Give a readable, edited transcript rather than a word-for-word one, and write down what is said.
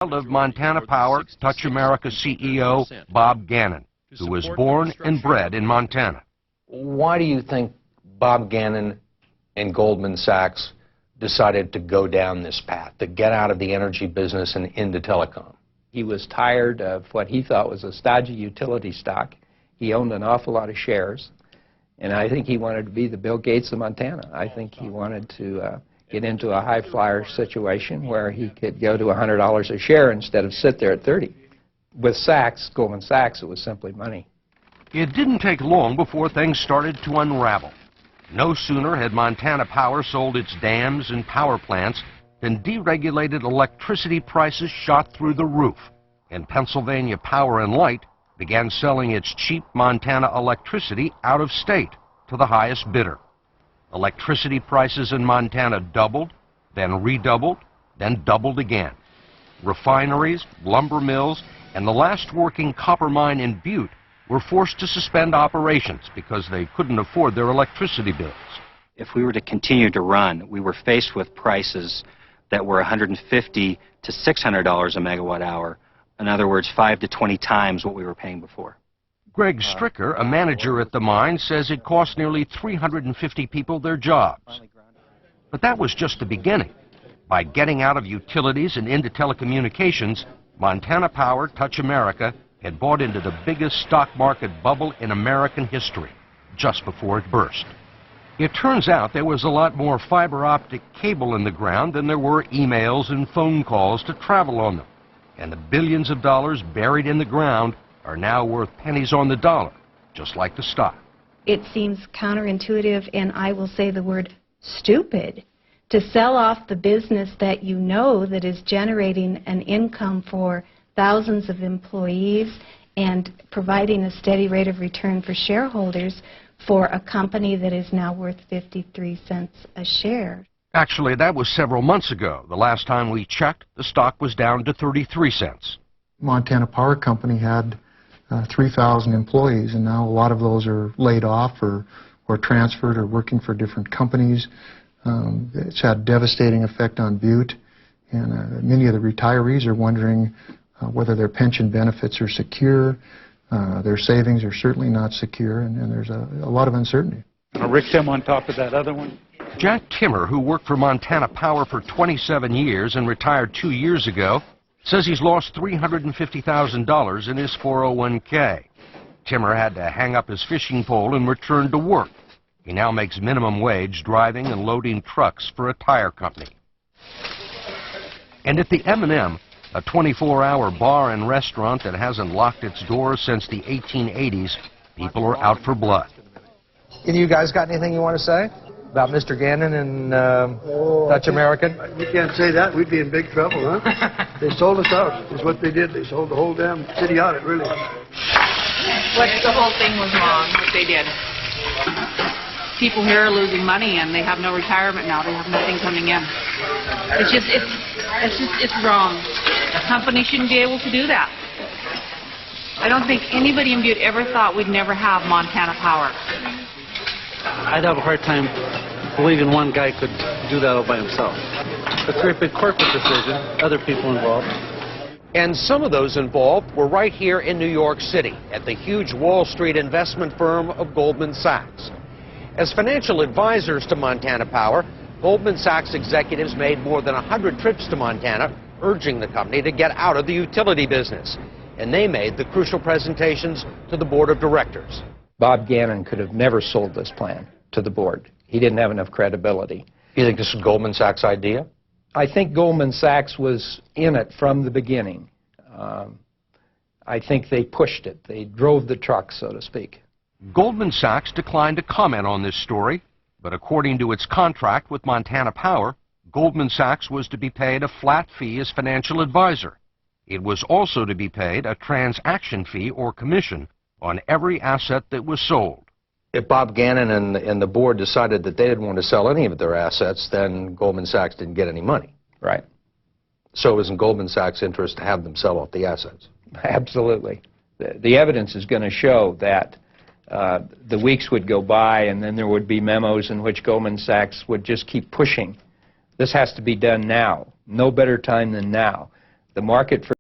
Of Montana Power, Touch America CEO Bob Gannon, who was born and bred in Montana. Why do you think Bob Gannon and Goldman Sachs decided to go down this path, to get out of the energy business and into telecom? He was tired of what he thought was a stodgy utility stock. He owned an awful lot of shares, and I think he wanted to be the Bill Gates of Montana. I think he wanted to get into a high-flyer situation where he could go to $100 a share instead of sit there at 30. With Sachs, Goldman Sachs, it was simply money. It didn't take long before things started to unravel. No sooner had Montana Power sold its dams and power plants than deregulated electricity prices shot through the roof, and Pennsylvania Power and Light began selling its cheap Montana electricity out of state to the highest bidder. Electricity prices in Montana doubled, then redoubled, then doubled again. Refineries, lumber mills, and the last working copper mine in Butte were forced to suspend operations because they couldn't afford their electricity bills. If we were to continue to run, we were faced with prices that were $150 to $600 a megawatt hour. In other words, 5 to 20 times what we were paying before. Greg Stricker, a manager at the mine, says it cost nearly 350 people their jobs. But that was just the beginning. By getting out of utilities and into telecommunications, Montana Power, Touch America, had bought into the biggest stock market bubble in American history, just before it burst. It turns out there was a lot more fiber optic cable in the ground than there were emails and phone calls to travel on them. And the billions of dollars buried in the ground are now worth pennies on the dollar, just like the stock. It seems counterintuitive, and I will say the word stupid, to sell off the business that you know that is generating an income for thousands of employees and providing a steady rate of return for shareholders for a company that is now worth 53 cents a share. Actually, that was several months ago. The last time we checked, the stock was down to 33 cents. Montana Power Company had 3,000 employees, and now a lot of those are laid off or transferred or working for different companies. It's had a devastating effect on Butte, and many of the retirees are wondering whether their pension benefits are secure. Their savings are certainly not secure, and there's a lot of uncertainty. Rick Tim on top of that other one. Jack Timmer, who worked for Montana Power for 27 years and retired 2 years ago, says he's lost $350,000 in his 401k. Timmer had to hang up his fishing pole and return to work. He now makes minimum wage driving and loading trucks for a tire company. And at the M&M, a 24-hour bar and restaurant that hasn't locked its doors since the 1880s, people are out for blood. Either you guys got anything you want to say about Mr. Gannon and Touch American? We can't say that. We'd be in big trouble, huh? They sold us out, is what they did. They sold the whole damn city out, really. The whole thing was wrong, what they did. People here are losing money, and they have no retirement now. They have nothing coming in. It's wrong. A company shouldn't be able to do that. I don't think anybody in Butte ever thought we'd never have Montana Power. I'd have a hard time believing one guy could do that all by himself. It's a very big corporate decision, other people involved. And some of those involved were right here in New York City at the huge Wall Street investment firm of Goldman Sachs. As financial advisors to Montana Power, Goldman Sachs executives made more than 100 trips to Montana, urging the company to get out of the utility business. And they made the crucial presentations to the board of directors. Bob Gannon could have never sold this plan to the board. He didn't have enough credibility. You think this was Goldman Sachs' idea? I think Goldman Sachs was in it from the beginning. I think they pushed it. They drove the truck, so to speak. Goldman Sachs declined to comment on this story, but according to its contract with Montana Power, Goldman Sachs was to be paid a flat fee as financial advisor. It was also to be paid a transaction fee or commission on every asset that was sold. If Bob Gannon and the board decided that they didn't want to sell any of their assets, then Goldman Sachs didn't get any money. Right. So it was in Goldman Sachs' interest to have them sell off the assets. Absolutely. The evidence is going to show that the weeks would go by and then there would be memos in which Goldman Sachs would just keep pushing. This has to be done now. No better time than now. the market for